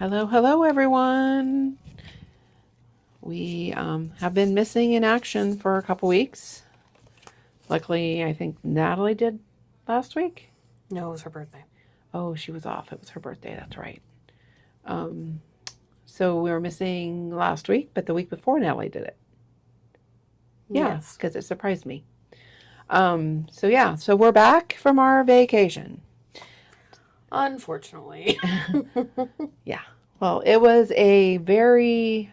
Hello, hello, everyone. We have been missing in action for a couple weeks. Luckily, I think Natalie did last week. No, it was her birthday. Oh, she was off. It was her birthday. That's right. So we were missing last week, but the week before Natalie did it. Yeah, Yes. because it surprised me. So we're back from our vacation. Unfortunately. Yeah. Well, it was a very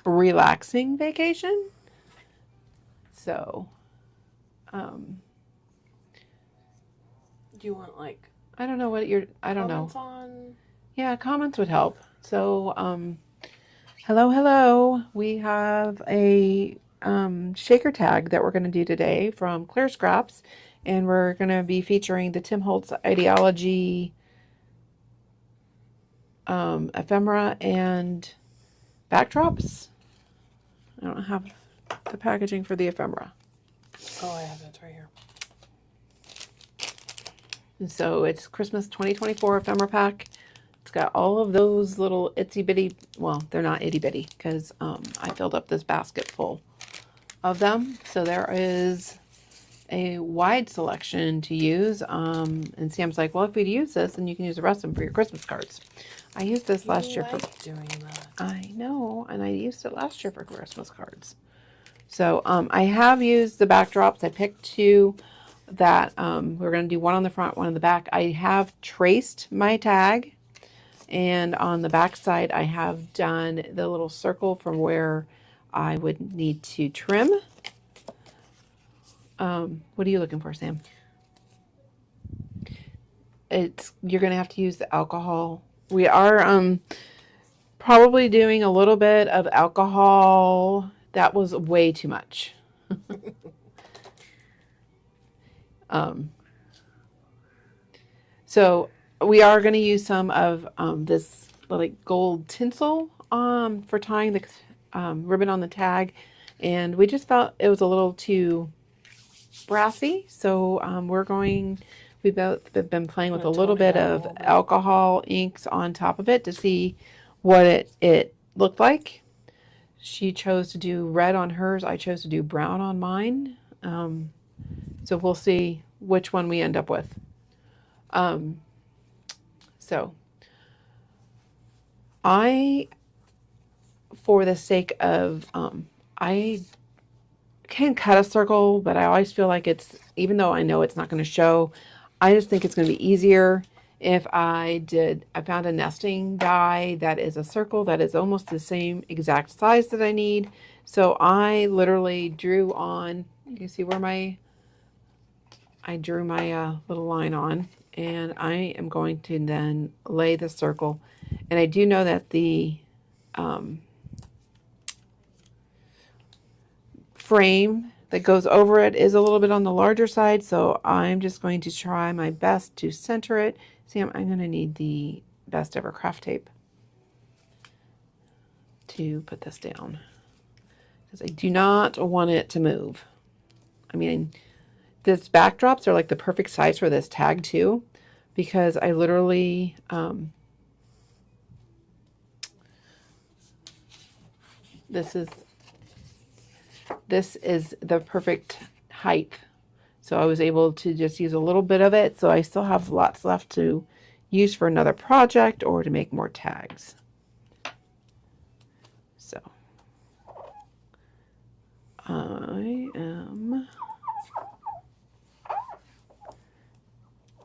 relaxing vacation. So, Do you want I don't know what I don't know. comments on? Yeah, comments would help. So, hello. We have a shaker tag that we're going to do today from Clear Scraps, and we're going to be featuring the Tim Holtz Ideology ephemera and backdrops. I don't have the packaging for the ephemera. Oh, I have it right here. And so it's Christmas 2024 ephemera pack. It's got all of those little itsy bitty, well, they're not itty bitty because I filled up this basket full of them. So there is a wide selection to use. And Sam's like, well, if we'd use this, then you can use the rest of them for your Christmas cards. I used this last year for doing that. I know, and I used it last year for Christmas cards. So I have used the backdrops. I picked two that we're going to do one on the front, one on the back. I have traced my tag, and on the back side I have done the little circle from where I would need to trim. What are you looking for, Sam? You're going to have to use the alcohol. We are probably doing a little bit of alcohol. That was way too much. So we are going to use some of this like gold tinsel for tying the ribbon on the tag, and we just felt it was a little too brassy. So we've both been playing with a little bit of alcohol inks on top of it to see what it looked like. She chose to do red on hers. I chose to do brown on mine. So we'll see which one we end up with. So for the sake of, I can cut a circle, but I always feel like even though I know it's not going to show, I just think it's going to be easier if I found a nesting die that is a circle that is almost the same exact size that I need. So I literally drew on, you can see where I drew my little line on, and I am going to then lay the circle. And I do know that the frame that goes over it is a little bit on the larger side, so I'm just going to try my best to center it. Sam, I'm going to need the Best Ever Craft Tape to put this down because I do not want it to move. I mean, these backdrops are like the perfect size for this tag too, because I literally this is the perfect height. So I was able to just use a little bit of it. So I still have lots left to use for another project or to make more tags. So I am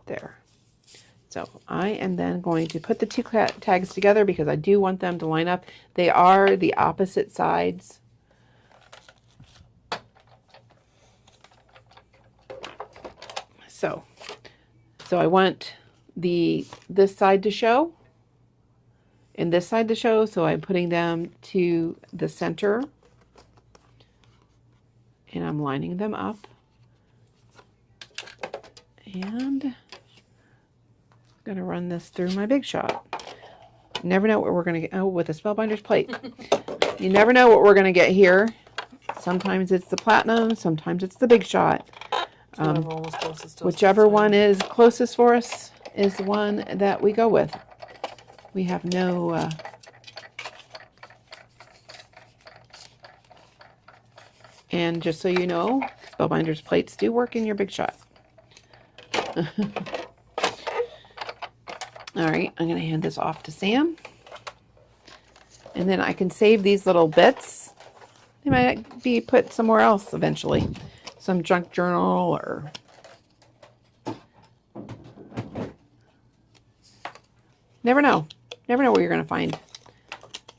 there. So I am then going to put the two tags together because I do want them to line up. They are the opposite sides. So I want this side to show and this side to show. So I'm putting them to the center and I'm lining them up. And I'm going to run this through my Big Shot. You never know what we're going to get. Oh, with a Spellbinders plate. You never know what we're going to get here. Sometimes it's the Platinum, sometimes it's the Big Shot. Whichever one is closest for us is the one that we go with. We have no, and just so you know, Spellbinders plates do work in your Big Shot. All right, I'm going to hand this off to Sam. And then I can save these little bits. They might be put somewhere else eventually. Some junk journal or... Never know. Never know where you're going to find.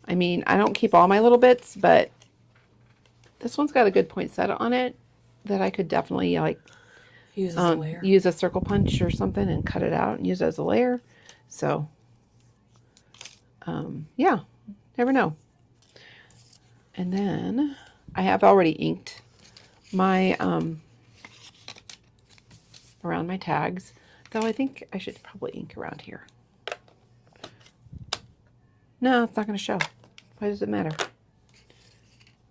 I mean, I don't keep all my little bits, but this one's got a good poinsettia on it that I could definitely like Use as a layer. use a circle punch or something and cut it out and use it as a layer. So, yeah, never know. And then I have already inked my, around my tags, though I think I should probably ink around here. No, it's not going to show. Why does it matter?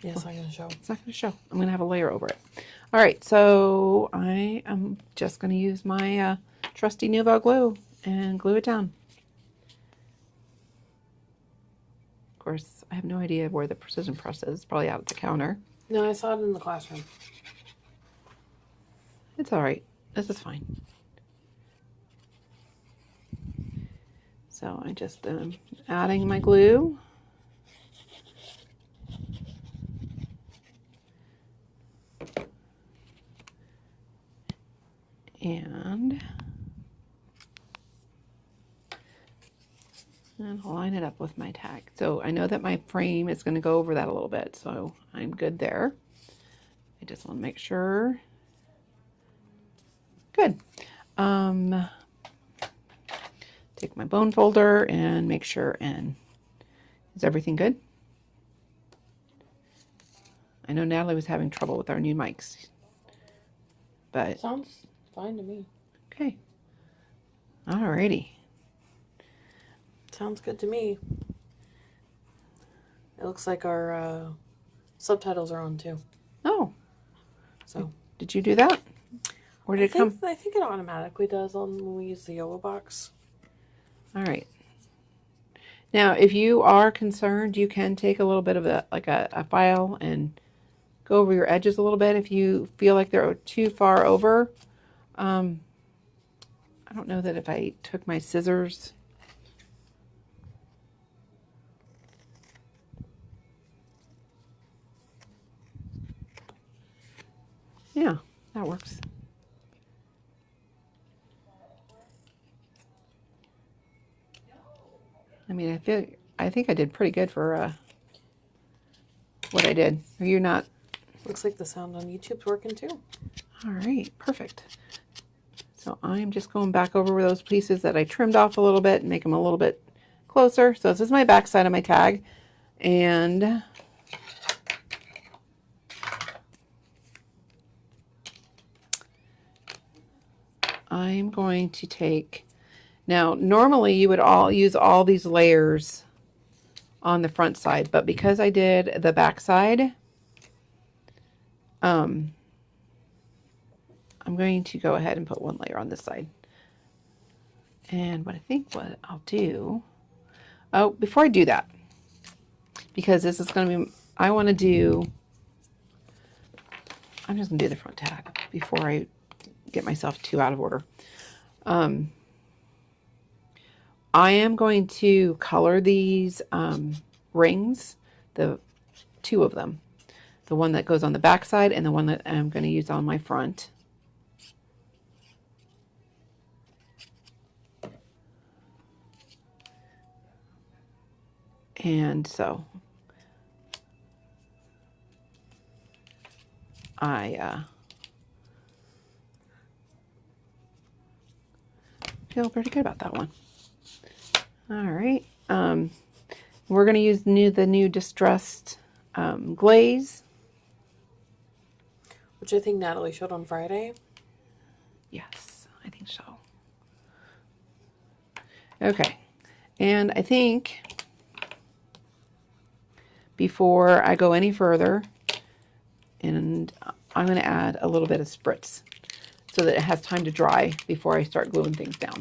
Yeah, it's not going to show. It's not going to show. I'm going to have a layer over it. All right, so I am just going to use my trusty Nuvo glue and glue it down. Of course, I have no idea where the precision press is. It's probably out at the counter. No, I saw it in the classroom. It's all right. This is fine. So I just am adding my glue. And I'll line it up with my tag. So I know that my frame is going to go over that a little bit, so I'm good there. I just want to make sure. Good. Take my bone folder and make sure, and is everything good? I know Natalie was having trouble with our new mics, but Sounds fine to me. okay. Alrighty. Sounds good to me. It looks like our subtitles are on too. Oh, So did you do that? Where did it come? I think it automatically does when we use the Yoa box. All right. Now, if you are concerned, you can take a little bit of a file and go over your edges a little bit if you feel like they're too far over. I don't know that if I took my scissors. Yeah, that works. I mean, I think I did pretty good for what I did. Are you not? Looks like the sound on YouTube's working too. All right, perfect. So I'm just going back over those pieces that I trimmed off a little bit and make them a little bit closer. So this is my back side of my tag, and I'm going to take, now normally you would use all these layers on the front side, but because I did the back side, I'm going to go ahead and put one layer on this side. And what I'll do, oh, before I do that, because this is going to be, I'm just going to do the front tag before I get myself too out of order. I am going to color these rings, the two of them, the one that goes on the back side and the one that I'm going to use on my front. And so I feel pretty good about that one. All right. We're going to use the new Distressed glaze. Which I think Natalie showed on Friday. Yes, I think so. Okay. And I think before I go any further, and I'm going to add a little bit of spritz so that it has time to dry before I start gluing things down.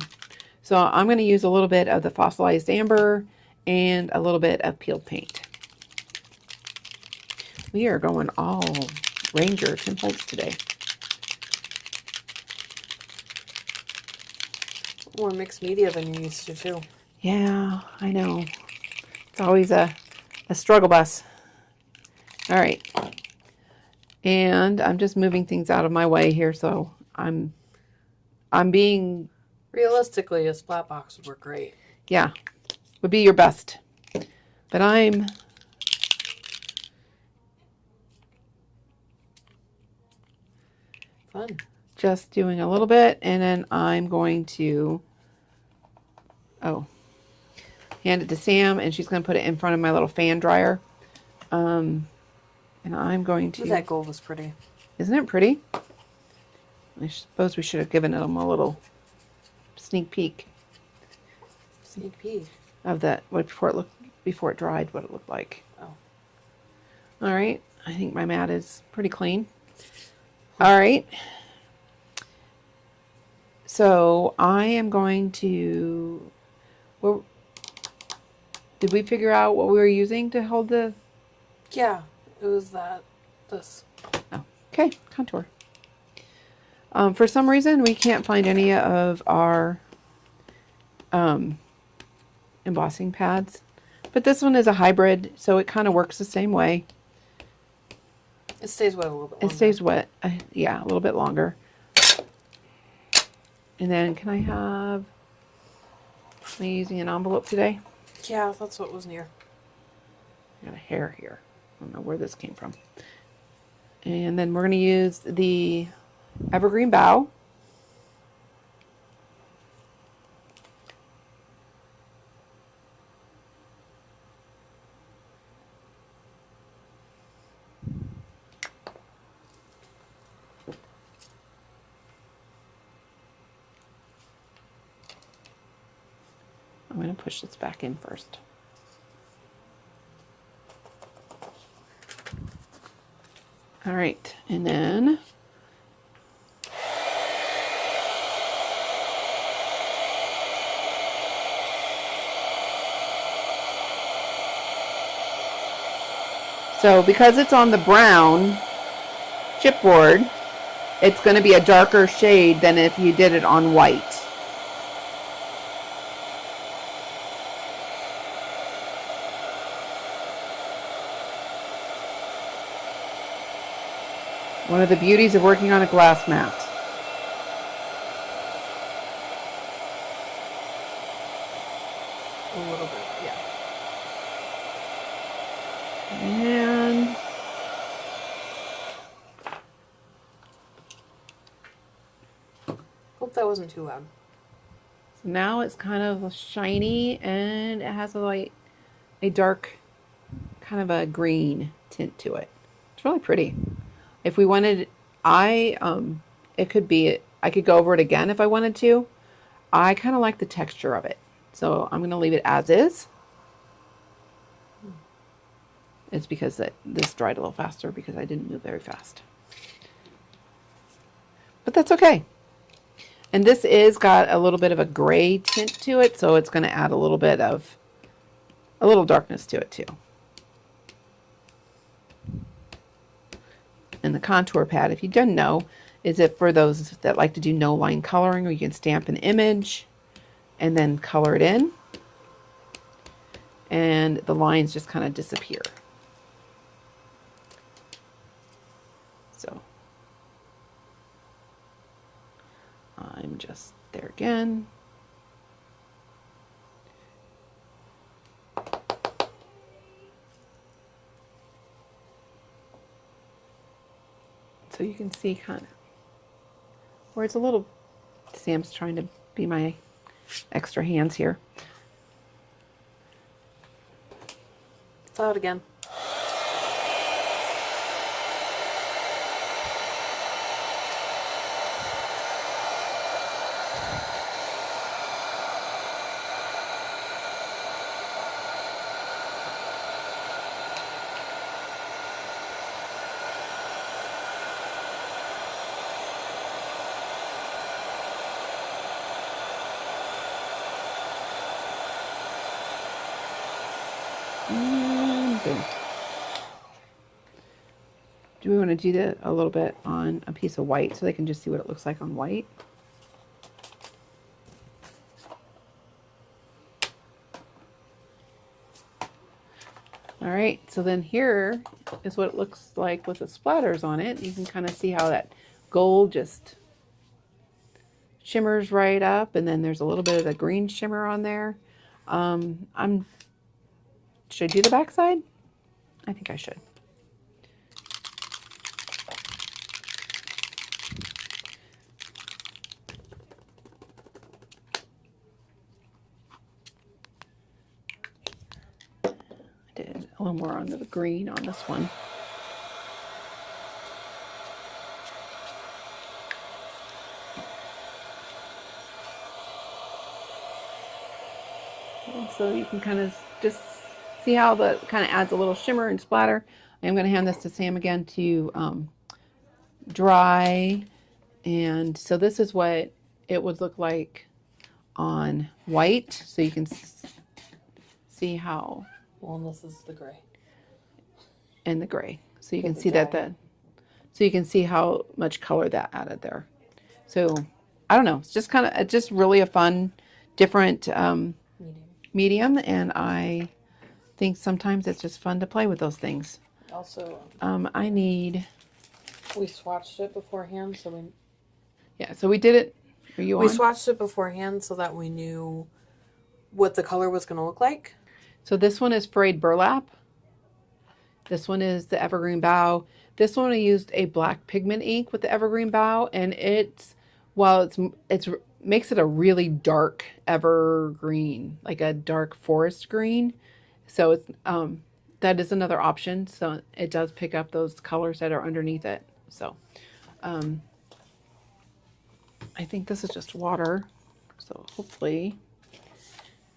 So I'm going to use a little bit of the fossilized amber and a little bit of peeled paint. We are going all Ranger tinfoils today. More mixed media than you used to, too. Yeah, I know. It's always a struggle bus. All right. And I'm just moving things out of my way here, so I'm being, Realistically, a splat box would work great. yeah, would be your best. But I'm Fun. just doing a little bit, and then I'm going to, hand it to Sam, and she's going to put it in front of my little fan dryer. And I'm going to... That gold was pretty. Isn't it pretty? I suppose we should have given them a little sneak peek Sneak peek. of that before it dried, what it looked like. Oh. All right. I think my mat is pretty clean. All right. So I am going to... Well, did we figure out what we were using to hold the... Yeah, it was this. Oh, okay, contour. For some reason, we can't find any of our embossing pads. But this one is a hybrid, so it kind of works the same way. It stays wet a little bit longer. It stays wet, yeah, a little bit longer. And then can I have... Am I using an envelope today? Yeah, that's what was near. I got a hair here. I don't know where this came from. And then we're going to use the evergreen bough. I'm going to push this back in first. All right, and then so because it's on the brown chipboard, it's going to be a darker shade than if you did it on white. One of the beauties of working on a glass mat. A little bit, yeah. And Hope that wasn't too loud. so now it's kind of shiny and it has a dark kind of a green tint to it. It's really pretty. If we wanted, it could be, I could go over it again if I wanted to. I kind of like the texture of it. So I'm going to leave it as is. It's because this dried a little faster because I didn't move very fast. But that's okay. And this is got a little bit of a gray tint to it, so it's going to add a little darkness to it too. And the contour pad, if you didn't know, is it for those that like to do no line coloring, or you can stamp an image and then color it in, and the lines just kind of disappear. So I'm just there again. So you can see kind of where it's a little, Sam's trying to be my extra hands here. It's out again. And boom. Do we want to do that a little bit on a piece of white so they can just see what it looks like on white? All right, so then here is what it looks like with the splatters on it. You can kind of see how that gold just shimmers right up, and then there's a little bit of the green shimmer on there. Should I do the backside? I think I should. I did a little more under the green on this one. And so you can kind of just see how that kind of adds a little shimmer and splatter. I'm going to hand this to Sam again to dry. And so this is what it would look like on white. So you can see how. Well, and this is the gray. And the gray. So you can With the see that dye. so you can see how much color that added there. So I don't know. It's just kind of, it's just really a fun, different medium. And I think sometimes it's just fun to play with those things. Also, I need, we swatched it beforehand, so yeah, so we did it. Are you we on? swatched it beforehand so that we knew what the color was going to look like. So this one is frayed burlap. This one is the evergreen bough. This one I used a black pigment ink with the evergreen bough, and it's, while it's makes it a really dark evergreen, like a dark forest green. So it's that is another option. So it does pick up those colors that are underneath it. So I think this is just water. So hopefully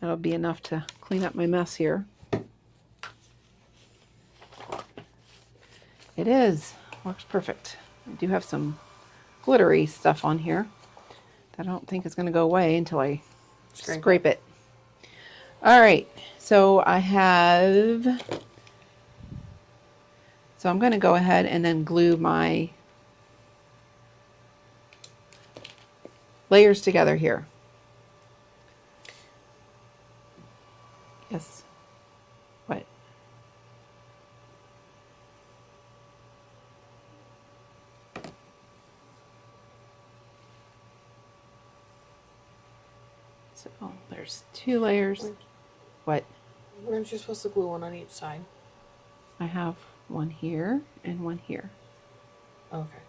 that'll be enough to clean up my mess here. It is. Works perfect. I do have some glittery stuff on here that I don't think is going to go away until I scrape it. All right. So I have... So I'm going to go ahead and then glue my layers together here. Yes. What? So there's 2 layers. What? Weren't you supposed to glue one on each side? I have one here and one here. Okay.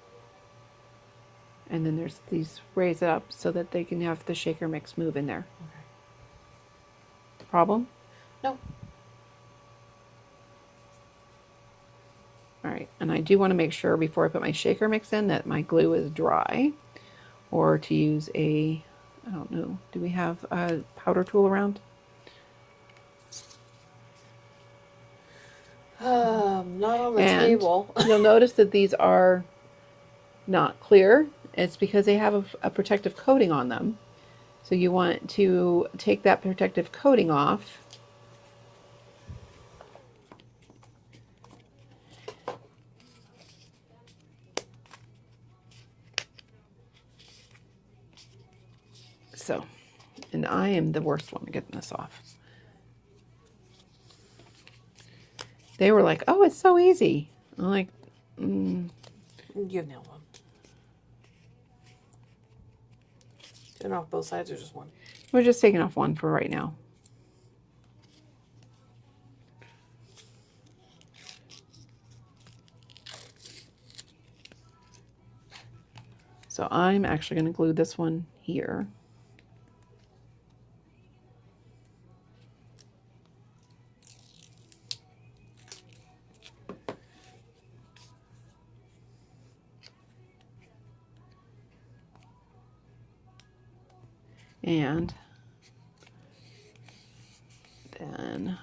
And then there's these raise it up so that they can have the shaker mix move in there. Okay. Problem? No. All right, and I do want to make sure before I put my shaker mix in that my glue is dry, or to use a, I don't know, do we have a powder tool around? Not on the And table. you'll notice that these are not clear. It's because they have a protective coating on them. So you want to take that protective coating off. So, and I am the worst one at getting this off. They were like, oh, it's so easy. I'm like, You've nailed one. Doing off both sides or just one? we're just taking off one for right now. So I'm actually going to glue this one here. And then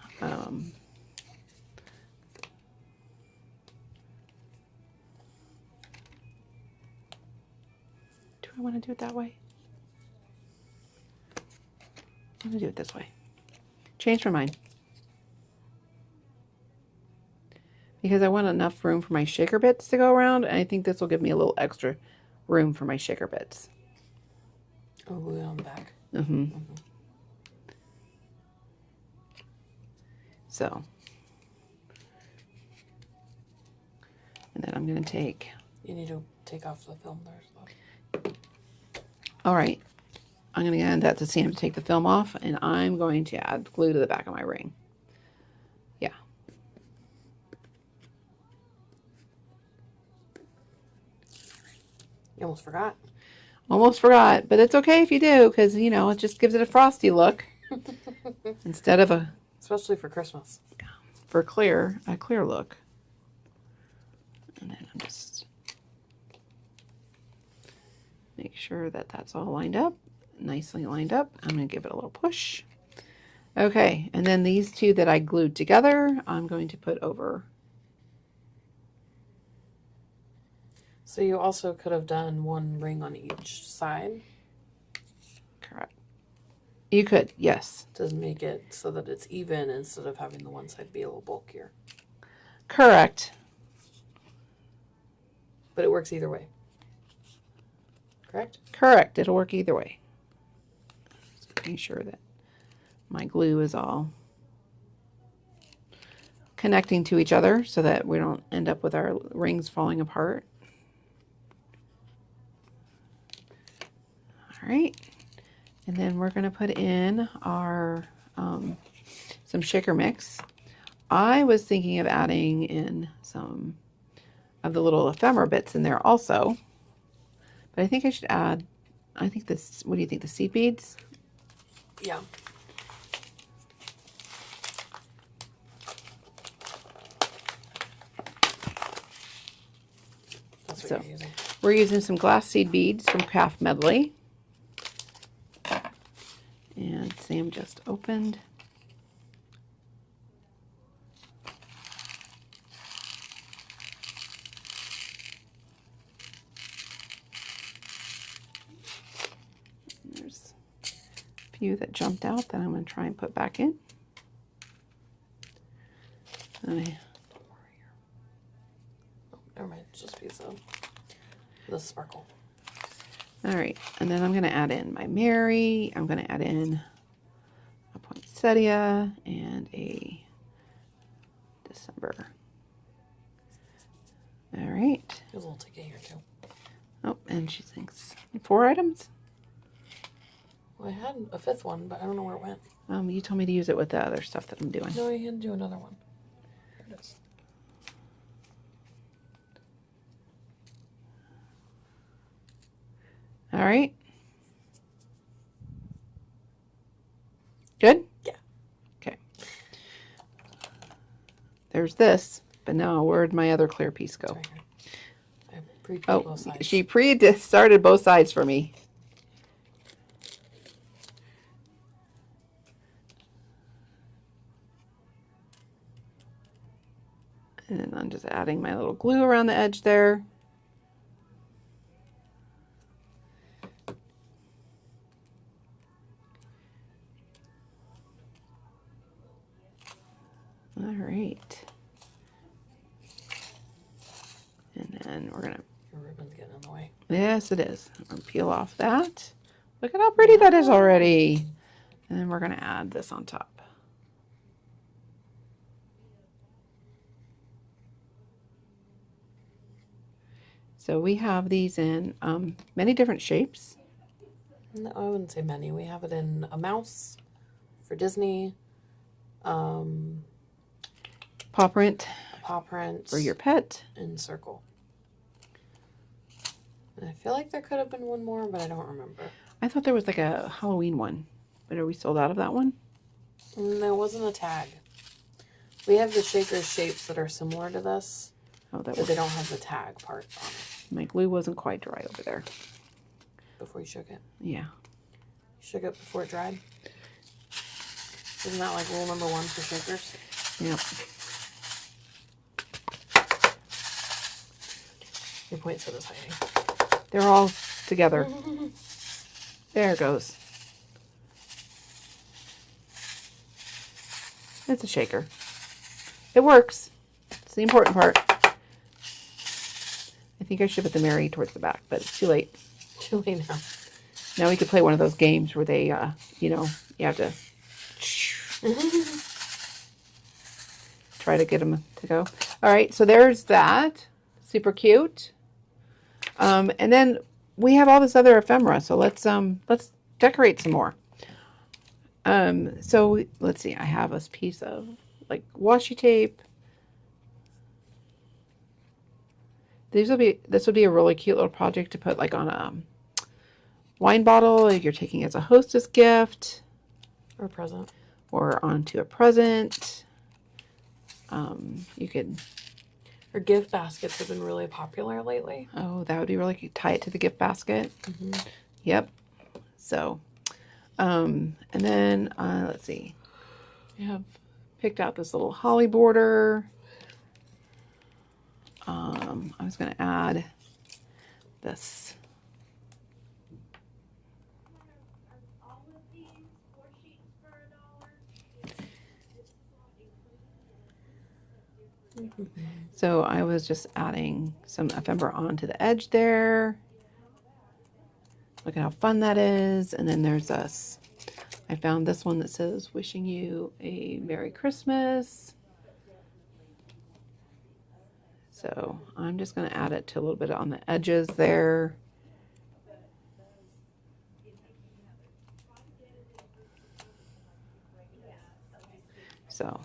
do I want to do it that way? I'm going to do it this way. Change my mind. because I want enough room for my shaker bits to go around, and I think this will give me a little extra room for my shaker bits. Oh, glue it on the back. Mm-hmm. So, and then I'm going to take... You need to take off the film there. All right. I'm going to add that to Sam to take the film off, and I'm going to add glue to the back of my ring. Yeah. You almost forgot. Almost forgot, but it's okay if you do, because, you know, it just gives it a frosty look instead of a... Especially for Christmas. For a clear look. And then I'm just... Make sure that that's all lined up. Nicely lined up. I'm going to give it a little push. Okay, and then these two that I glued together, I'm going to put over. So you also could have done one ring on each side. Correct. You could, yes. To make it so that it's even instead of having the one side be a little bulkier. Correct. But it works either way. Correct? Correct. It'll work either way. Just making sure that my glue is all connecting to each other so that we don't end up with our rings falling apart. All right. And then we're going to put in our some shaker mix. I was thinking of adding in some of the little ephemera bits in there also. But I think I should add, I think this, what do you think, the seed beads? Yeah. That's what So, you're using. we're using some glass seed beads from Craft Medley. And Sam just opened. There's a few that jumped out that I'm going to try and put back in. And Never mind. It's just a piece of the sparkle. all right, and then I'm going to add in my Mary. I'm going to add in a poinsettia and a December. All right. Feels a little ticky here too. Oh, and she thinks 4 items. Well, I had a fifth one, but I don't know where it went. You told me to use it with the other stuff that I'm doing. No, I had to do another one. There it is. All right. Good? Yeah. Okay. There's this, but now where'd my other clear piece go? It's right here. I pre-peeled Oh, both sides. she started both sides for me. And then I'm just adding my little glue around the edge there. All right. And then we're going to... Your ribbon's getting in the way. Yes, it is. I'm going to peel off that. Look at how pretty that is already. And then we're going to add this on top. So we have these in many different shapes. No, I wouldn't say many. We have it in a mouse for Disney, Paw print a paw print for your pet. and circle. And I feel like there could have been one more, but I don't remember. I thought there was like a Halloween one. But are we sold out of that one? There wasn't a tag. We have the shaker shapes that are similar to this, Oh, that but was... they don't have the tag part on it. My glue wasn't quite dry over there. Before you shook it. Yeah. You shook it before it dried. Isn't that like rule number 1 for shakers? Yep. Your poinsettia is hiding. They're all together. There it goes. It's a shaker. It works. That's the important part. I think I should put the Mary towards the back, but it's too late. Too late now. Now we could play one of those games where they, you know, you have to try to get them to go. All right, so there's that. Super cute. And then we have all this other ephemera, so let's decorate some more. So let's see. I have this piece of like washi tape. This would be a really cute little project to put like on a wine bottle if you're taking it as a hostess gift Or present. or onto a present. You could. Or gift baskets have been really popular lately. Oh, that would be really cute. Tie it to the gift basket. Yep. So, and then let's see. I have picked out this little holly border. I was going to add this. So I was just adding some ephemera onto the edge there. Look at how fun that is. And then there's us. I found this one that says, wishing you a Merry Christmas. So I'm just going to add it to a little bit on the edges there. So.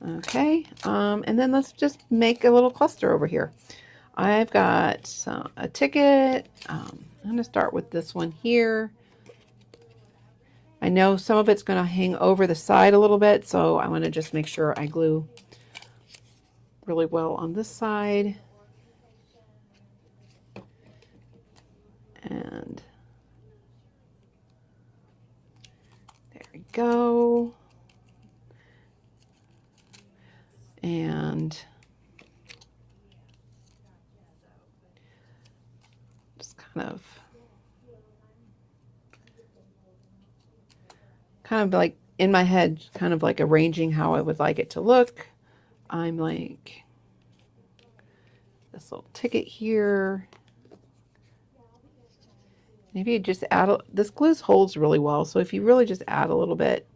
Okay, and then let's just make a little cluster over here. I've got a ticket. I'm going to start with this one here. I know some of it's going to hang over the side a little bit, so I want to just make sure I glue really well on this side. And there we go. And just kind of like in my head, kind of like arranging how I would like it to look. I'm like this little ticket here. Maybe you just add, this glue holds really well. So if you really just add a little bit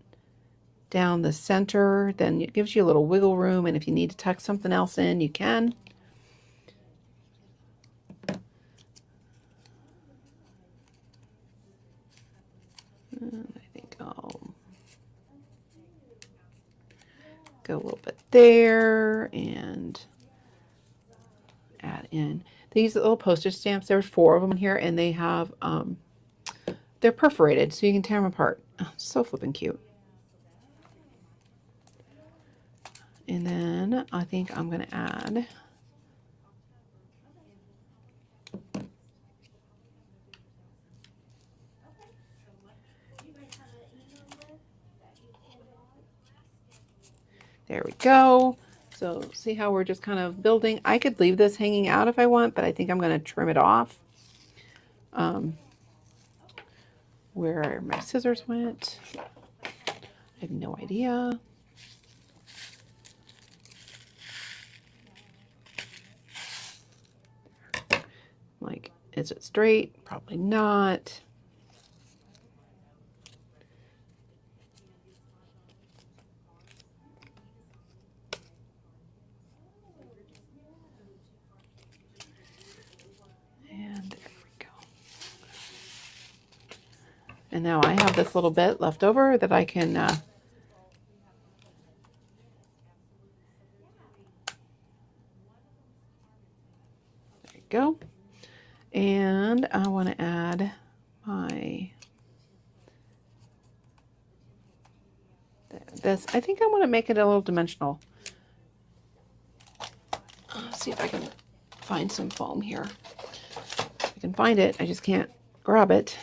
down the center, then it gives you a little wiggle room, and if you need to tuck something else in, you can. And I think I'll go a little bit there and add in these little postage stamps. There's 4 of them here, and they have they're perforated, so you can tear them apart. Oh, so flippin' cute. And then I think I'm going to add there we go. So see how we're just kind of building. I could leave this hanging out if I want, but I think I'm going to trim it off. Where my scissors went, I have no idea. Like, is it straight? Probably not. And there we go. And now I have this little bit left over that I can there you go. And I want to add my this. I think I want to make it a little dimensional. See if I can find some foam here. I can find it. I just can't grab it.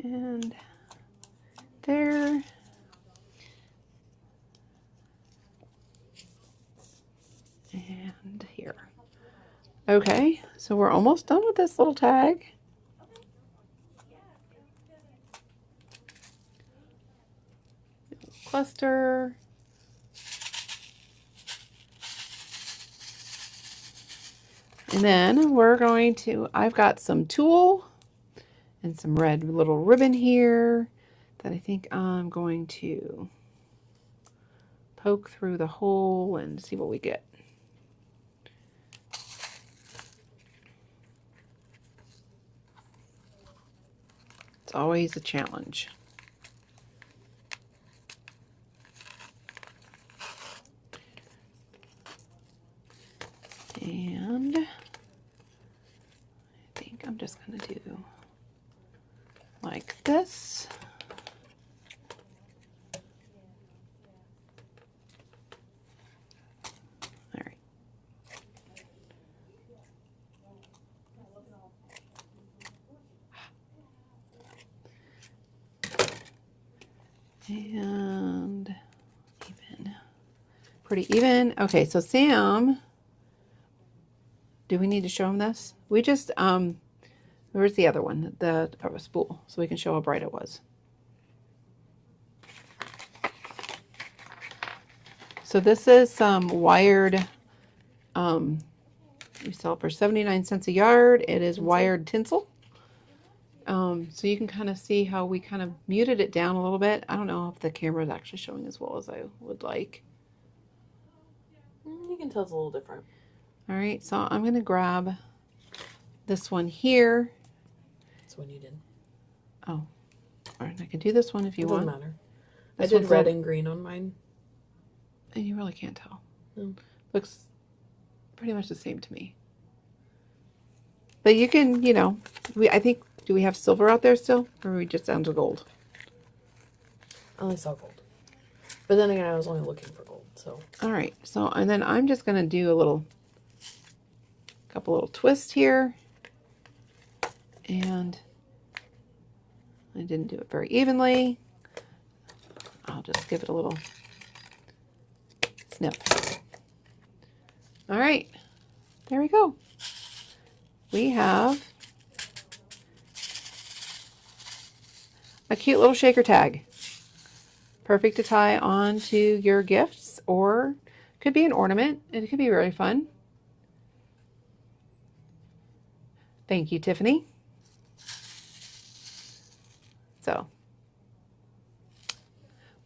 And there. Okay, so we're almost done with this little tag. Cluster. And then we're going to, I've got some tulle and some red little ribbon here that I think I'm going to poke through the hole and see what we get. It's always a challenge. And I think I'm just going to do like this. All right. And even. Pretty even. Okay, so Sam, do we need to show him this? We just, where's the other one? The spool, so we can show how bright it was. So this is some wired, we sell it for 79 cents a yard. It is wired tinsel. So you can kind of see how we kind of muted it down a little bit. I don't know if the camera is actually showing as well as I would like. You can tell it's a little different. All right, so I'm going to grab this one here. That's what you did. Oh, all right, I can do this one if you want. Doesn't matter. This I did one's red little- and green on mine. And you really can't tell. No. Looks pretty much the same to me. But you can, you know, I think, do we have silver out there still? Or are we just down to gold? I only saw gold. But then again, I was only looking for gold, so. All right, so, and then I'm just going to do a couple little twists here. And I didn't do it very evenly. I'll just give it a little snip. All right, there we go. We have a cute little shaker tag. Perfect to tie on to your gifts, or could be an ornament. It could be really fun. Thank you, Tiffany. So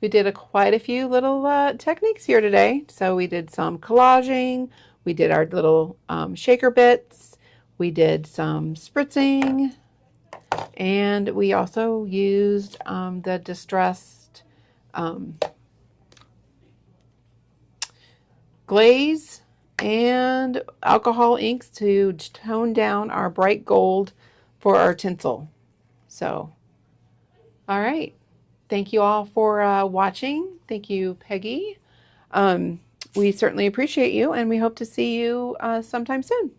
we did quite a few little techniques here today. So we did some collaging. We did our little shaker bits. We did some spritzing. And we also used the distressed glaze and alcohol inks to tone down our bright gold for our tinsel. So, all right. Thank you all for watching. Thank you, Peggy. We certainly appreciate you, and we hope to see you sometime soon.